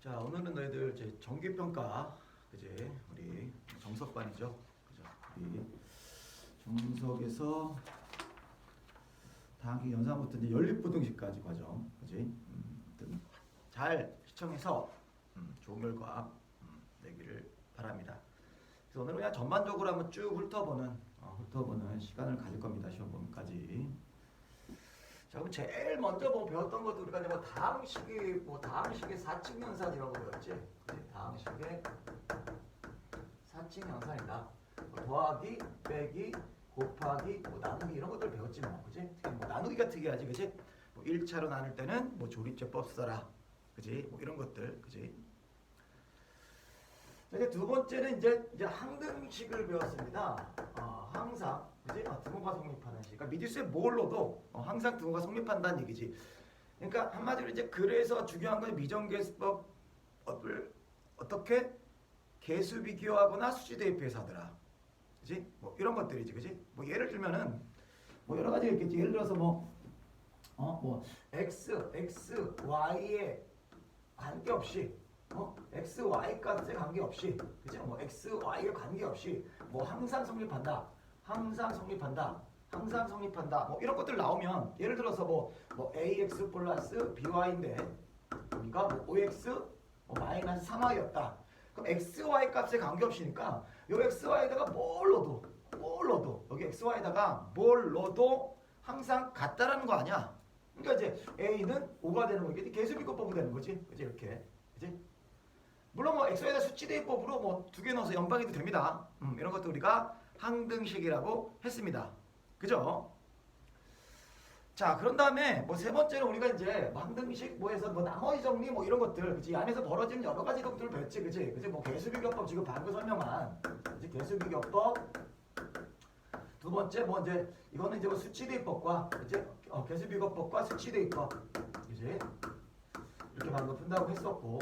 자, 오늘은 너희들 이제 정기평가, 그지? 우리 정석반이죠. 그죠? 우리 정석에서 다항식 연산부터 이제 연립부등식까지 과정, 그지? 잘 시청해서 좋은 결과 내기를 바랍니다. 그래서 오늘은 그냥 전반적으로 한번 쭉 훑어보는 시간을 가질 겁니다. 시험 범위까지. 자, 그럼 제일 먼저 뭐 배웠던 것도 우리가 이제 다항식의 사칙연산이라고 배웠지. 그치? 다항식의 사칙연산이다. 뭐 더하기, 빼기, 곱하기, 뭐 나누기 이런 것들 배웠지 뭐, 그치? 특히 뭐 나누기가 특이하지, 그치? 뭐 1차로 나눌 때는 뭐 조립제법 써라, 그치? 뭐 이런 것들, 그치? 자, 이제 두 번째는 이제 항등식을 배웠습니다. 항상, 그지? 등호가 성립하는 식. 그러니까 미지수에 뭘 넣어도 항상 등호가 성립한다는 얘기지. 그러니까 한마디로 이제 그래서 중요한 건 미정계수법을 어떻게 계수 비교하거나 수지 대입해서 하더라. 그지? 뭐 이런 것들이지, 그지? 뭐 예를 들면은 뭐 여러 가지가 있겠지. 예를 들어서 x, y에 관계없이 x, y 값에 관계없이, 그죠? 뭐 x, y에 관계없이 뭐 항상 성립한다. 뭐 이런 것들 나오면 예를 들어서 뭐 ax 플러스 by인데 우리가 뭐 5x 마이너스 3y였다. 그럼 x, y 값에 관계없이니까 요 x, y에다가 뭘 넣어도 여기 x, y에다가 뭘 넣어도 항상 같다라는 거 아니야? 그러니까 이제 a는 5가 되는 거겠지. 계수비교법으로 되는 거지. 그지? 이렇게. 그지? 물론 뭐 x에다 수치 대입법으로 뭐 2개 넣어서 연방해도 됩니다. 이런 것도 우리가 항등식이라고 했습니다. 그죠? 자, 그런 다음에 뭐 세 번째는 우리가 이제 항등식 뭐해서 뭐 나머지 정리 뭐 이런 것들, 그치? 이 안에서 벌어지는 여러 가지 것들을 배웠지, 그치? 뭐 계수비교법 지금 방금 설명한, 그치? 계수비교법. 두 번째 뭐 이제 이거는 이제 뭐 수치대입법과, 그치? 계수비교법과 수치대입법, 그치? 이렇게 방금 푼다고 했었고,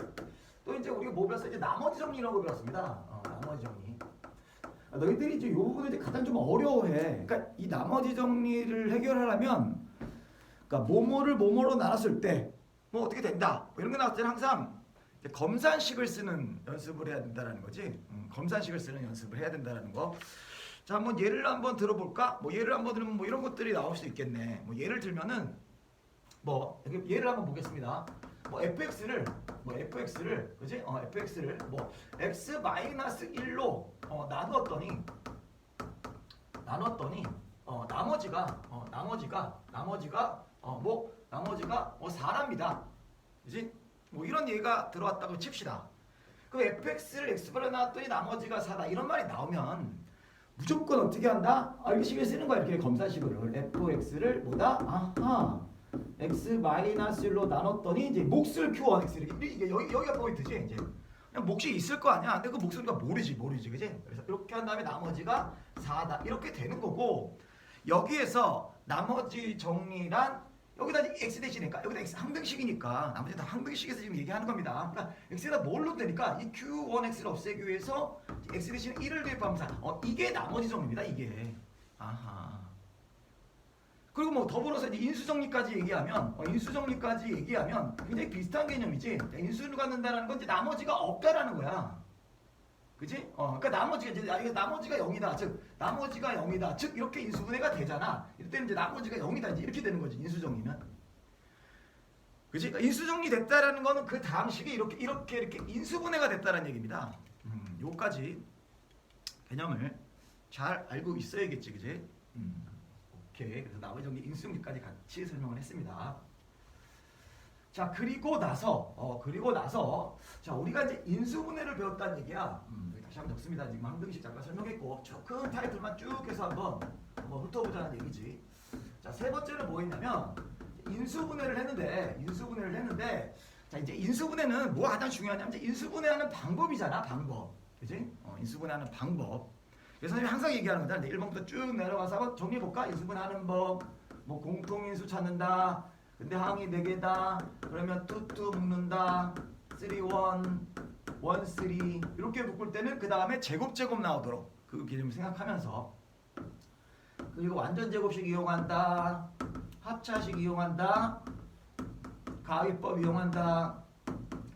또 이제 우리가 뭐 배웠어? 이제 나머지 정리 이런 거 배웠습니다. 나머지 정리. 너희들이 이제 이 부분을 이제 가장 좀 어려워해. 그러니까 이 나머지 정리를 해결하려면, 그러니까 뭐뭐를 뭐뭐로 나눴을 때 뭐 어떻게 된다. 뭐 이런 거 나왔을 때는 항상 검산식을 쓰는 연습을 해야 된다는 거지. 검산식을 쓰는 연습을 해야 된다는 거. 자, 한번 예를 한번 들어볼까? 뭐 예를 한번 들으면 뭐 이런 것들이 나올 수 있겠네. 뭐 예를 들면은 뭐 예를 한번 보겠습니다. 뭐 fx를 그지? fx를 뭐 x 마이너스 1로 나누었더니 나머지가 4랍니다. 그지? 뭐 이런 얘기가 들어왔다고 칩시다. 그럼 fx를 x번에 나왔더니 나머지가 4다. 이런 말이 나오면 무조건 어떻게 한다? 이렇게 식을 쓰는 거야. 이렇게 검사식으로 fx를 뭐다? 아하. x 마이너스 1로 나눴더니 이제 몫을 q1 x 이게 여기가 포인트지. 이제 그냥 몫이 있을 거 아니야. 근데 그 몫을 우리가 모르지, 그지? 그래서 이렇게 한 다음에 나머지가 4다 이렇게 되는 거고, 여기에서 나머지 정리란 여기다 x 대신이니까 여기다 x 항등식이니까 나머지 다 항등식에서 지금 얘기하는 겁니다. 그러니까 x에다 뭘 넣으면 되니까 이 q1x를 없애기 위해서 x 대신 1을 대입하면 4. 이게 나머지 정리입니다. 이게. 아하. 그리고 뭐 더불어서 이제 인수정리까지 얘기하면 굉장히 비슷한 개념이지. 인수를 갖는다는 건 이제 나머지가 없다라는 거야. 그지? 그러니까 나머지가 0이다. 즉 나머지가 0이다. 즉 이렇게 인수분해가 되잖아. 이럴 때는 이제 나머지가 0이다. 이제 이렇게 되는 거지. 인수정리는. 그지? 그러니까 인수정리 됐다라는 거는 그 다항식이 이렇게 인수분해가 됐다는 얘기입니다. 요까지 개념을 잘 알고 있어야겠지, 그지? 오케이. 그래서 나머지 정리 인수정리까지 같이 설명을 했습니다. 자, 그리고 나서 자, 우리가 이제 인수분해를 배웠다는 얘기야. 여기 다시 한번 적습니다. 지금 항등식 잠깐 설명했고 큰 타이틀만 쭉 해서 한번 훑어보자는 얘기지. 자, 세 번째는 뭐였냐면 인수분해를 했는데 자, 이제 인수분해는 뭐가 가장 중요하냐면 이제 인수분해하는 방법이잖아. 방법. 그지? 인수분해하는 방법. 그래서 항상 얘기하는 거다. 1번부터 쭉 내려가서 한번 정리해볼까? 인수분해하는 법, 뭐 공통인수 찾는다. 근데 항이 4개다. 그러면 뚜뚜 묶는다. 3, 1, 1, 3 이렇게 묶을 때는 그 다음에 제곱 나오도록 그 개념을 생각하면서, 그리고 완전 제곱식 이용한다. 합차식 이용한다. 가위법 이용한다.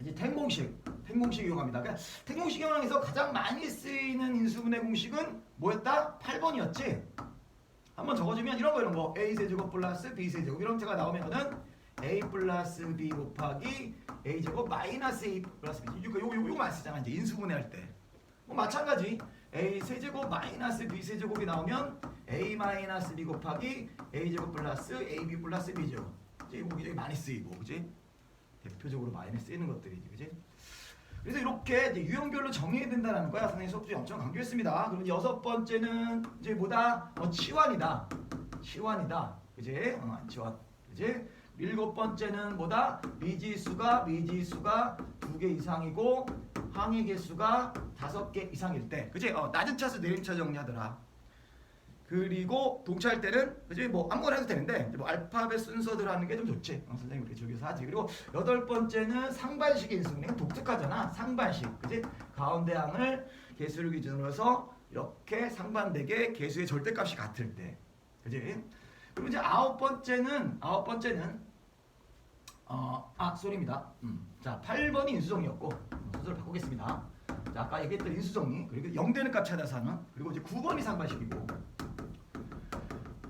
이제 텐공식 이용합니다. 그러니까 텐공식 이용에서 가장 많이 쓰이는 인수분해 공식은 뭐였다? 8번이었지. 한번 적어주면 이런 거 a 세제곱 플러스 b 세제곱 이런 형태가 나오면은 a 플러스 b 곱하기 a 제곱 마이너스 a 플러스 b. 요거만 쓰잖아 이제 인수분해할 때. 뭐 마찬가지 a 세제곱 마이너스 b 세제곱이 나오면 a 마이너스 b 곱하기 a 제곱 플러스 ab 플러스 b 제곱. 이제 이거 굉장히 많이 쓰이고, 그지? 대표적으로 많이 쓰이는 것들이지, 그지? 그래서 이렇게 이제 유형별로 정의해야 된다는 거야. 선생님 수업 중에 엄청 강조했습니다. 그리고 여섯 번째는 이제 뭐다? 치환이다. 치환이다. 그지? 치환. 그지? 일곱 번째는 뭐다? 미지수가 2개 이상이고 항의 개수가 5개 이상일 때. 그지? 낮은 차수 내림 차 정리하더라. 그리고 동차할 때는 그지 뭐 아무거나 해도 되는데 뭐 알파벳 순서대로 하는 게 좀 좋지. 선생님 그렇게 저기서 하지. 그리고 여덟 번째는 상반식의 인수분해. 독특하잖아. 상반식. 그지? 가운데 항을 개수를 기준으로 해서 이렇게 상반되게 개수의 절대값이 같을 때. 그지? 그리고 이제 아홉 번째는 쏘리입니다. 자, 8번이 인수정리였고 순서를 바꾸겠습니다. 자, 아까 얘기했던 인수정리 그리고 0되는 값 찾아서 하는 그리고 이제 9번이 상반식이고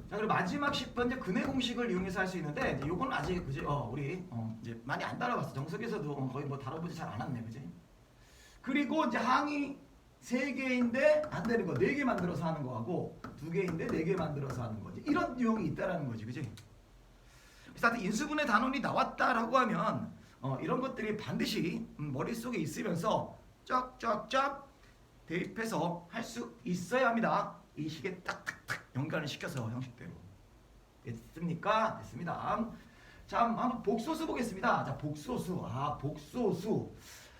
자, 그리고 마지막 10번 이제 근해 공식을 이용해서 할 수 있는데 이제 요건 아직 그지 우리 이제 많이 안 다뤄봤어. 정석에서도 거의 뭐 다뤄보지 잘 않았네, 그지? 그리고 이제 항이 3개인데 안 되는 거 4개 만들어서 하는 거하고 2개인데 4개 만들어서 하는 거지. 이런 유형이 있다라는 거지, 그지? 그래서 인수분해 단원이 나왔다라고 하면 이런 것들이 반드시 머릿속에 있으면서 쫙쫙쫙 대입해서 할 수 있어야 합니다. 이 식에 딱딱딱 연관을 시켜서 형식대로. 됐습니까? 됐습니다. 자, 한번 복소수 보겠습니다. 자, 복소수. 복소수.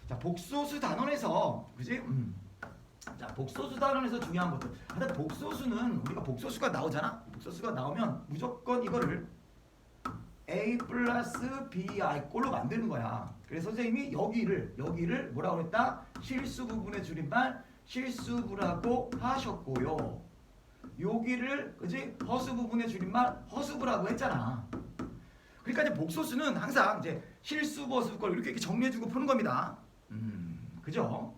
자, 복소수 단원에서 그지? 자, 복소수 단원에서 중요한 것들. 하여튼 복소수는 우리가 복소수가 나오잖아. 복소수가 나오면 무조건 이거를 a 플러스 bi 꼴로 만드는 거야. 그래서 선생님이 여기를 뭐라고 했다? 실수 부분의 줄임말 실수부라고 하셨고요. 여기를 그지 허수 부분의 줄임말 허수부라고 했잖아. 그러니까 이제 복소수는 항상 이제 실수부 허수부 이렇게 정리해주고 푸는 겁니다. 그죠?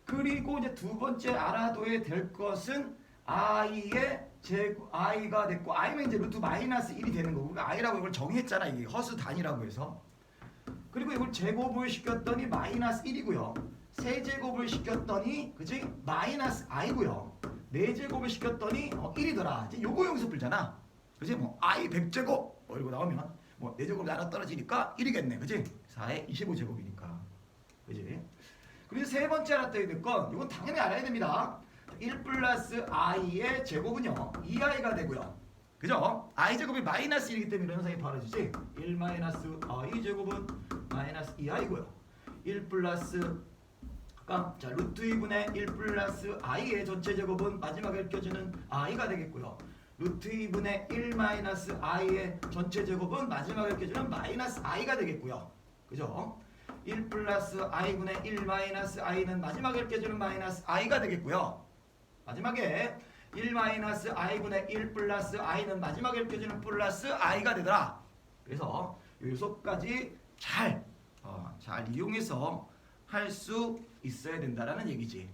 그리고 이제 두 번째 알아둬야 될 것은 i의 제곱 i가 됐고 i면 이제 루트 마이너스 1이 되는 거고 우리가 i라고 이걸 정의했잖아. 이게 허수 단위라고 해서. 그리고 이걸 제곱을 시켰더니 마이너스 1이고요. 세제곱을 시켰더니 그지 마이너스 i고요. 4제곱을 시켰더니 1이더라. 이제 요거 여기서 풀잖아. 그지 뭐 i 100제곱 이러고 나오면 뭐 4제곱 나눠 떨어지니까 1이겠네. 그지 4에 25제곱이니까. 그지? 그리고 세 번째 알았더니 될 건 이건 당연히 알아야 됩니다. 1 플러스 i의 제곱은요 2i가 되고요. 그죠? i 제곱이 마이너스 1이기 때문에 이런 현상이 벌어지지. 1 마이너스 i 제곱은 마이너스 2i고요. 1 플러스 자, 루트 2분의 1 플러스 i의 전체 제곱은 마지막에 읽혀주는 i가 되겠고요. 루트 2분의 1 마이너스 i의 전체 제곱은 마지막에 읽혀주는 마이너스 i가 되겠고요. 그죠? 1 플러스 i분의 1 마이너스 i는 마지막에 읽혀주는 마이너스 i가 되겠고요. 마지막에 1 마이너스 i분의 1 플러스 i는 마지막에 읽혀주는 플러스 i가 되더라. 그래서 이 요소까지 잘 이용해서 할 수 있어야 된다라는 얘기지.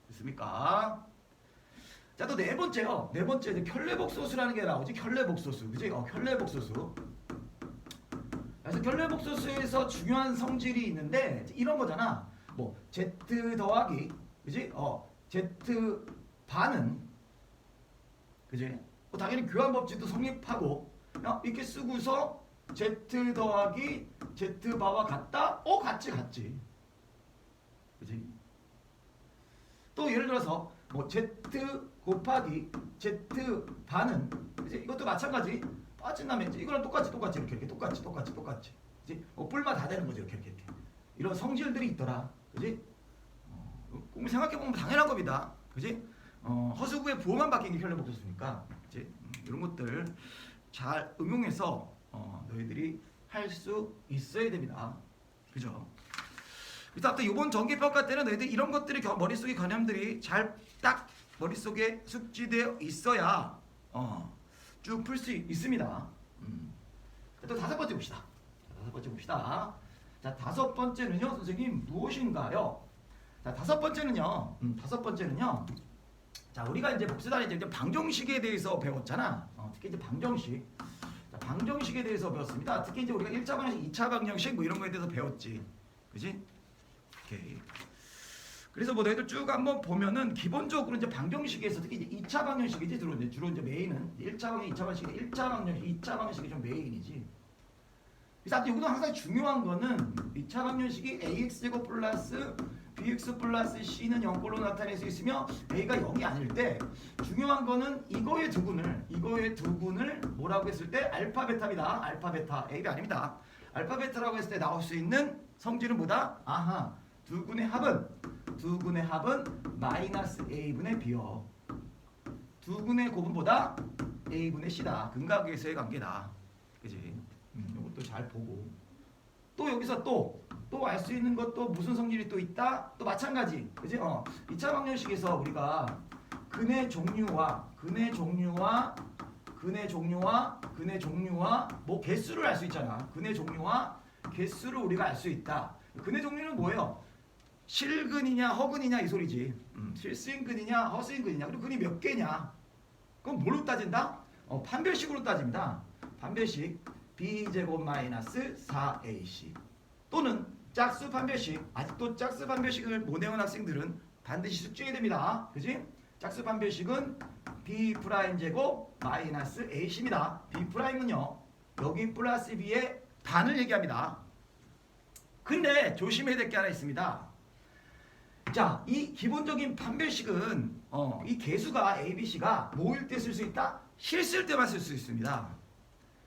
됐습니까? 자, 또 네 번째요. 네 번째 이제 켤레복소수라는 게 나오지. 켤레복소수, 그지? 켤레복소수. 그래서 켤레복소수에서 중요한 성질이 있는데 이런 거잖아. 뭐 z 더하기, 그지? z 반은, 그지? 당연히 교환법칙도 성립하고 이렇게 쓰고서 z 더하기 z 바와 같다? 같지. 그지? 또 예를 들어서 뭐 z 곱하기 z 반은 이제 이것도 마찬가지 빠진다면 이제 이거랑 똑같이 이렇게 똑같이 그지? 뿔마 다 되는 거죠. 이렇게 이런 성질들이 있더라. 그지? 꼭 생각해 보면 당연한 겁니다. 그지? 허수부의 부호만 바뀐 게 켤레복소수니까 이제 이런 것들 잘 응용해서 너희들이 할 수 있어야 됩니다. 그죠? 그래서 아무튼 이번 정기평가 때는 너희들 이런 것들이 머릿속에 개념들이 잘 딱 머릿속에 숙지되어 있어야 쭉 풀 수 있습니다. 또 다섯 번째 봅시다. 자, 다섯 번째는요, 선생님 무엇인가요? 자, 다섯 번째는요. 자, 우리가 이제 복수단에 이제 방정식에 대해서 배웠잖아. 특히 이제 방정식. 자, 방정식에 대해서 배웠습니다. 특히 이제 우리가 1차 방정식, 2차 방정식 뭐 이런 거에 대해서 배웠지. 그지? 오케이. 그래서 뭐 너희들 쭉 한번 보면은 기본적으로 이제 방정식에서 특히 이제 2차 방정식이지 주로 이제 메인은 1차 방정식, 2차 방정식, 1차 방정식, 2차 방정식이 좀 메인이지. 그래서 여기서 항상 중요한 거는 2차 방정식이 ax제곱 플러스 bx 플러스 c는 0꼴로 나타낼 수 있으며 a가 0이 아닐 때 중요한 거는 이거의 두근을 뭐라고 했을 때 알파 베타입니다. 알파 베타 a가 아닙니다. 알파 베타라고 했을 때 나올 수 있는 성질은 뭐다? 아하, 두근의 합은 마이너스 a분의 b요. 두근의 곱은보다 a분의 c다. 근각에서의 관계다. 그지? 이것도 잘 보고 또 여기서 또 알 수 있는 것도 무슨 성질이 또 있다? 또 마찬가지. 그지? 2차 방정식에서 우리가 근의 종류와 뭐 개수를 알 수 있잖아. 근의 종류와 개수를 우리가 알 수 있다. 근의 종류는 뭐예요? 실근이냐 허근이냐 이 소리지. 실수인근이냐 허수인근이냐. 그리고 근이 몇 개냐. 그럼 뭘로 따진다? 판별식으로 따집니다. 판별식 b제곱 마이너스 4ac 또는 짝수 판별식. 아직도 짝수 판별식을 못 외운 학생들은 반드시 숙지해야 됩니다. 그지? 짝수 판별식은 b'제곱 마이너스 ac입니다. b'은요 여기 플러스 b의 반을 얘기합니다. 근데 조심해야 될 게 하나 있습니다. 자, 이 기본적인 판별식은 이 개수가 ABC가 뭐일 때 쓸 수 있다? 실수일 때만 쓸 수 있습니다.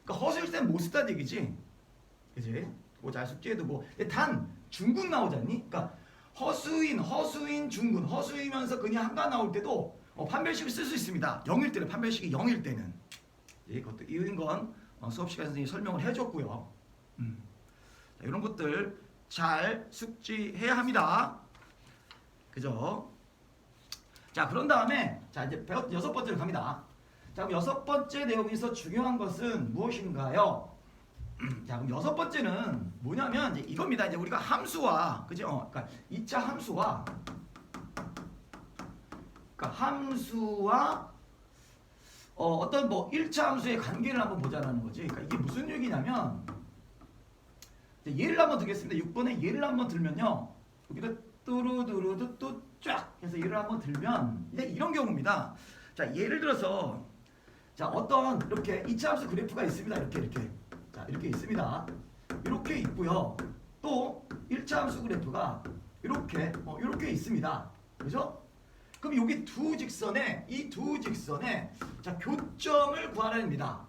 그러니까 허수일 때는 못 쓴다는 얘기지. 그지? 그거 잘 숙지해두고. 단 중근 나오잖니? 그러니까 허수인, 중근. 허수이면서 그냥 한가 나올 때도 판별식을 쓸 수 있습니다. 0일 때는 판별식이 0일 때는. 그것도 이런 건 수업 시간 선생님이 설명을 해줬고요. 자, 이런 것들 잘 숙지해야 합니다. 그죠? 자, 그런 다음에 자 이제 여섯 번째로 갑니다. 자, 그럼 여섯 번째 내용에서 중요한 것은 무엇인가요? 자, 그럼 여섯 번째는 뭐냐면 이제 이겁니다. 이제 우리가 함수와 그죠? 그러니까 2차 함수와 어떤 뭐 1차 함수의 관계를 한번 보자라는 거지. 그러니까 이게 무슨 얘기냐면 예를 한번 들겠습니다. 6번에 예를 한번 들면요. 여기다 뚜루두루두 뚜쫙 해서 예를 한번 들면 이제 이런 경우입니다. 자, 예를 들어서 자, 어떤 이렇게 2차 함수 그래프가 있습니다. 이렇게. 자, 이렇게 있습니다. 이렇게 있고요. 또 1차 함수 그래프가 이렇게 있습니다. 그죠? 그럼 여기 이 두 직선에 자, 교점을 구하랍니다.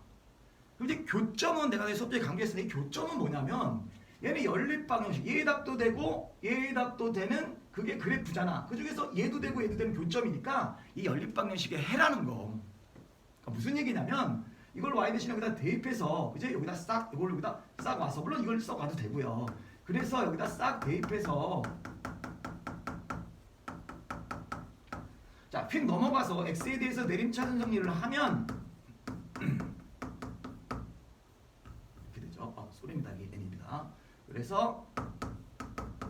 그럼 이제 교점은 내가 수업에 강조했으니 교점은 뭐냐면 얘는 연립방정식, 얘의 답도 되고 얘의 답도 되는 그게 그래프잖아. 그 중에서 얘도 되고 얘도 되는 교점이니까 이 연립방정식에 해라는 거. 그러니까 무슨 얘기냐면 이걸 y 대신에 여기다 대입해서 그제 여기다 이걸 여기다 싹 와서 물론 이걸 써 와도 되고요. 그래서 여기다 싹 대입해서 자, 휙 넘어가서 x에 대해서 내림차순 정리를 하면 이렇게 되죠. 소리입니다. 이게 n입니다. 그래서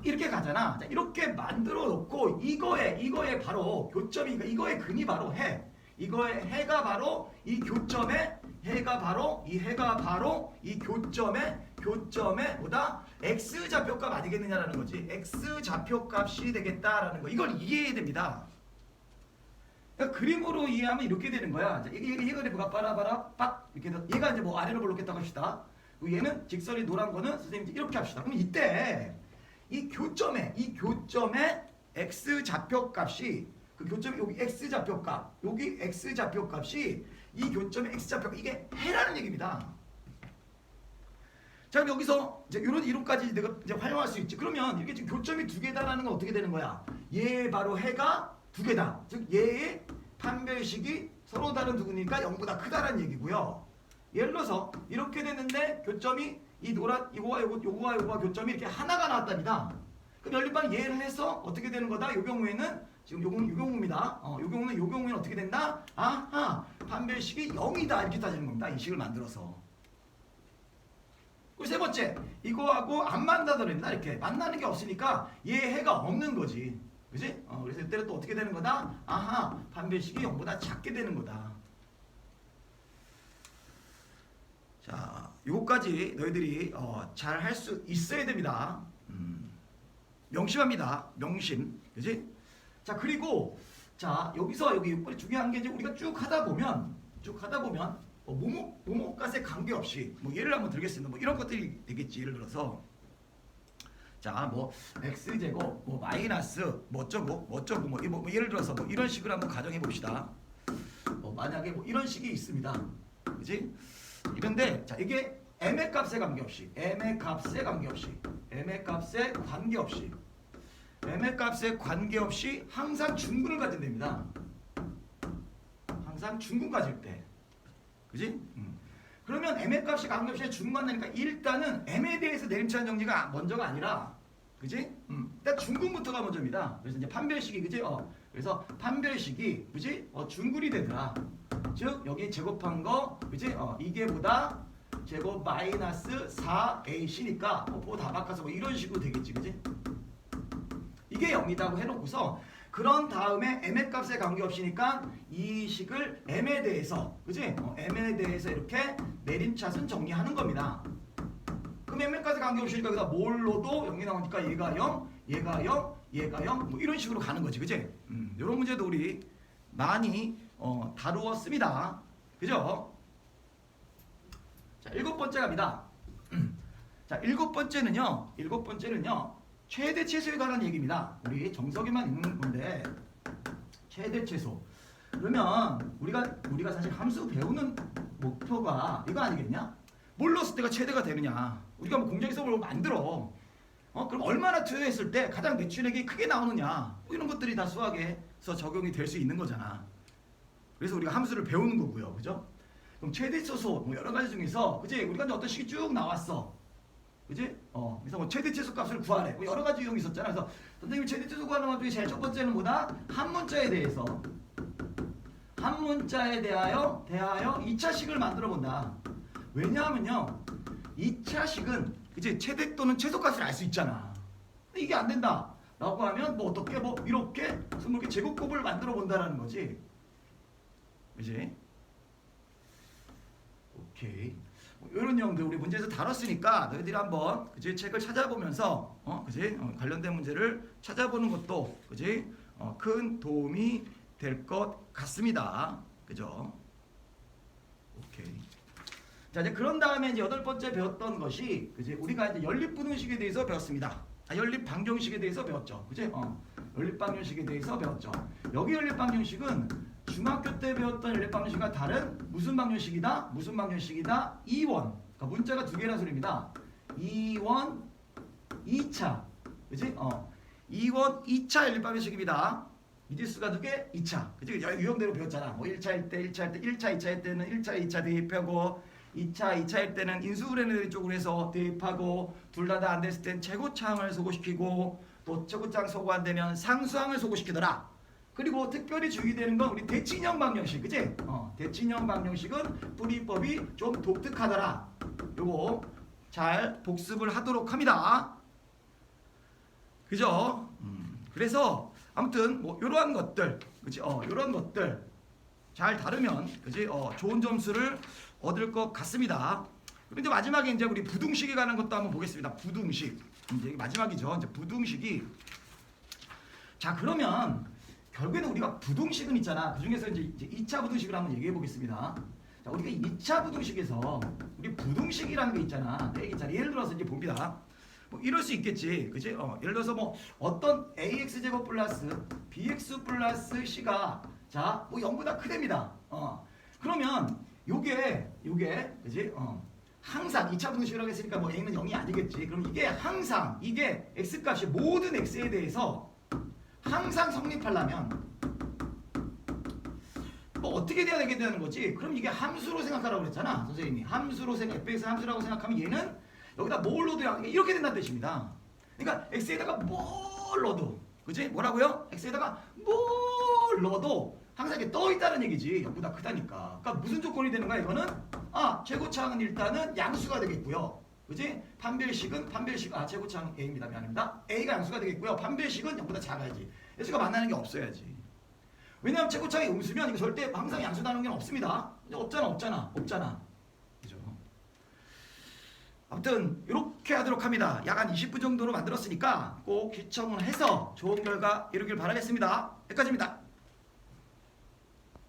이렇게 가잖아. 자, 이렇게 만들어 놓고 이거에 바로 교점이 이거의 근이 바로 해. 이거의 해가 바로 이 교점에 이 교점에 뭐다? x 좌표값 아니겠느냐라는 거지. x 좌표값이 되겠다라는 거. 이걸 이해해야 됩니다. 그러니까 그림으로 이해하면 이렇게 되는 거야. 자, 이게 그래프가 빠라바라 빡 이렇게 얘가 이제 뭐 아래로 볼록했다고 합시다. 얘는 직선이 노란 거는 선생님 이렇게 합시다. 그럼 이때 이 교점에 x 좌표값이 그 교점에 여기 x 좌표값이 이 교점의 x 좌표값 이게 해라는 얘기입니다. 자, 그럼 여기서 이제 이런 이론까지 내가 이제 활용할 수 있지. 그러면 이게 지금 교점이 두 개다라는 건 어떻게 되는 거야? 얘 바로 해가 두 개다. 즉 얘의 판별식이 서로 다른 두근이니까 0보다 크다라는 얘기고요. 예를 들어서 이렇게 됐는데 교점이 이 노란 요거와 교점이 이렇게 하나가 나왔답니다. 그럼 연립방 예를 해서 어떻게 되는 거다? 요 경우에는 지금 요 경우입니다. 요 경우에는 어떻게 된다? 아하, 판별식이 0이다 이렇게 따지는 겁니다. 이 식을 만들어서. 그리고 세 번째, 이거하고 안 만나더랍니다. 이렇게 만나는 게 없으니까 얘 해가 없는 거지. 그지? 그래서 이때는 또 어떻게 되는 거다? 아하, 판별식이 0보다 작게 되는 거다. 자, 요거까지 너희들이 잘 할 수 있어야 됩니다. 명심합니다. 명심. 그지? 자, 그리고 자, 여기서 여기 중요한 게 이제 우리가 쭉 하다 보면 모목값에 관계없이 뭐 예를 한번 들겠습니다. 뭐 이런 것들이 되겠지. 예를 들어서 자, 뭐 x제곱 뭐 마이너스 뭐 어쩌고 뭐 예를 들어서 뭐 이런 식으로 한번 가정해 봅시다. 만약에 뭐 이런 식이 있습니다. 그지? 이런데 자, 이게 m의 값에 관계없이 항상 중근을 가진답니다. 항상 중근 가질 때. 그지? 그러면 m의 값이 관계없이 중근 간다니까 일단은 m에 대해서 내림차는 정리가 먼저가 아니라 그지? 일단 중근부터가 먼저입니다. 그래서 이제 판별식이 그지? 그래서 판별식이 그지? 중근이 되더라. 즉 여기 제곱한 거 그지? 이게 보다 제곱 마이너스 4ac니까 뭐 다 바꿔서 뭐 이런 식으로 되겠지. 그지? 이게 0이라고 해놓고서 그런 다음에 m의 값에 관계없이니까 이 식을 m에 대해서 그지? m에 대해서 이렇게 내림차순 정리하는 겁니다. 그럼 m의 값에 관계없이니까 여기다 뭘 넣어도 0이 나오니까 얘가 0, 얘가 0, 얘가 0 뭐 이런 식으로 가는 거지. 그지? 이런 문제도 우리 많이 다루었습니다. 그죠? 자, 7번째 갑니다. 자, 7번째는요. 최대 최소에 관한 얘기입니다. 우리 정석에만 있는 건데 최대 최소. 그러면 우리가 사실 함수 배우는 목표가 이거 아니겠냐? 뭘 넣었을 때가 최대가 되느냐? 우리가 뭐 공정에서 뭘 만들어. 그럼 얼마나 투여했을 때 가장 매출액이 크게 나오느냐? 뭐 이런 것들이 다 수학에서 적용이 될 수 있는 거잖아. 그래서 우리가 함수를 배우는 거고요. 그죠? 그럼 최대 최소 뭐 여러 가지 중에서 그지? 우리가 이제 어떤 식이 쭉 나왔어. 그지? 그래서 뭐 최대 최소 값을 구하래. 뭐 여러 가지 유형이 있었잖아. 그래서 선생님이 최대 최소 구하는 것 중에 제일 첫 번째는 뭐다? 한 문자에 대하여 2차식을 만들어 본다. 왜냐하면요, 2차식은 그지? 최대 또는 최소값을 알 수 있잖아. 근데 이게 안 된다. 라고 하면 뭐 어떻게 뭐 이렇게 스물개 제곱곱을 만들어 본다라는 거지. 그지? 오케이. 이런 내용들 우리 문제에서 다뤘으니까 너희들이 한번 그지? 책을 찾아보면서 그지? 관련된 문제를 찾아보는 것도 그지? 큰 도움이 될 것 같습니다. 그죠? 오케이. 자, 이제 그런 다음에 이제 8번째 배웠던 것이 그지? 우리가 이제 연립분홍식에 대해서 배웠습니다. 연립방정식에 대해서 배웠죠. 그지? 연립방정식에 대해서 배웠죠. 여기 연립방정식은 중학교 때 배웠던 연립방정식과 다른 무슨 방정식이다? 무슨 방정식이다? 2원. 그러니까 문자가 두 개라는 소리입니다. 2원 2차. 그지? 2원 2차 연립방정식입니다. 미지수가 두 개, 2차. 그지? 유형대로 배웠잖아. 뭐 1차일 때, 1차, 2차일 때는 1차, 2차 대입하고 2차일 때는 인수분해 쪽으로 해서 대입하고 둘 다 안 됐을 땐 최고차항을 소거시키고 또 최고차항 소거 안 되면 상수항을 소거시키더라. 그리고 특별히 주의되는 건 우리 대칭형 방정식, 그지? 대칭형 방정식은 풀이법이 좀 독특하더라. 요거 잘 복습을 하도록 합니다. 그죠? 그래서 아무튼 뭐 요러한 것들, 그지? 요런 것들 잘 다루면, 그지? 좋은 점수를 얻을 것 같습니다. 그리고 이제 마지막에 이제 우리 부등식에 관한 것도 한번 보겠습니다. 부등식. 이제 마지막이죠. 이제 부등식이. 자, 그러면 결국에는 우리가 부등식은 있잖아. 그 중에서 이제 2차 부등식을 한번 얘기해 보겠습니다. 자, 우리가 2차 부등식에서 우리 부등식이라는 게 있잖아. 예를 들어서 이제 봅니다. 뭐 이럴 수 있겠지. 그지? 예를 들어서 뭐 어떤 ax제곱 플러스 bx 플러스 c가 자, 뭐 0보다 크답니다. 그러면 요게 그지? 항상 2차 부등식이라고 했으니까 뭐 a는 0이 아니겠지. 그럼 이게 항상 이게 x값이 모든 x에 대해서 항상 성립하려면 뭐 어떻게 돼야 되게 되는 거지? 그럼 이게 함수로 생각하라고 그랬잖아. 선생님이 fx 함수라고 생각하면 얘는 여기다 뭘 넣어도 이렇게 된다는 뜻입니다. 그러니까 x에다가 뭘 넣어도 그지? 뭐라고요? x에다가 뭘 넣어도 항상 이렇게 떠 있다는 얘기지. 0보다 크다니까. 그러니까 무슨 조건이 되는 거야 이거는? 최고차항은 일단은 양수가 되겠고요. 그지? 판별식은 제곱창 A입니다. 미안합니다. A가 양수가 되겠고요. 판별식은 0보다 작아야지. 수가 만나는 게 없어야지. 왜냐하면 제곱창이 음수면 이거 절대 항상 양수 나누는 게 없습니다. 없잖아. 그죠? 아무튼 이렇게 하도록 합니다. 약 한 20분 정도로 만들었으니까 꼭 시청을 해서 좋은 결과 이루길 바라겠습니다. 여기까지입니다.